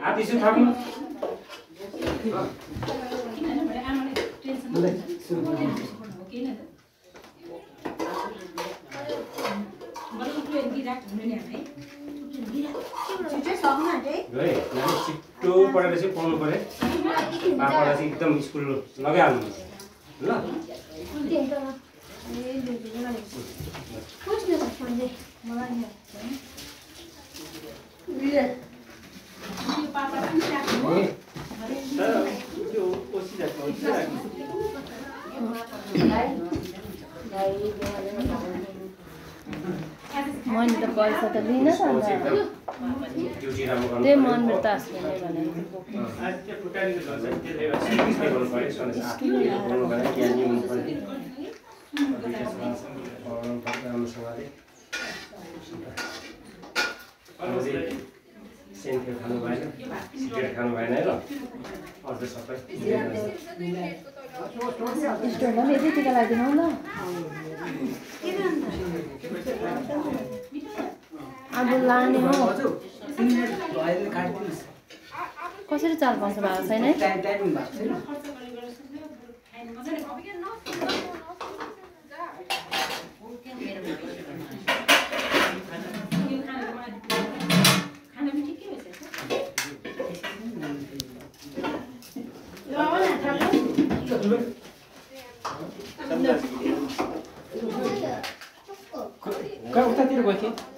आदिसु थाप्नु छिट्टो पढेर चाहिँ पढ्नु पर्यो पापालाई चाहिँ एकदम स्कुल लगाइहाल्नु ल मैले त पैसा त लिन त अन्त त्यही मन मेरो तास खेल्ने भनेर सेन्टर खानु भएन सिगरेट खानु भएन है ल अझै सबै स्टोरमा यति टिका लगाइदिनु ल अब लाने हो कसरी चाल पाउँछ भएको छैन है उतातिर गयो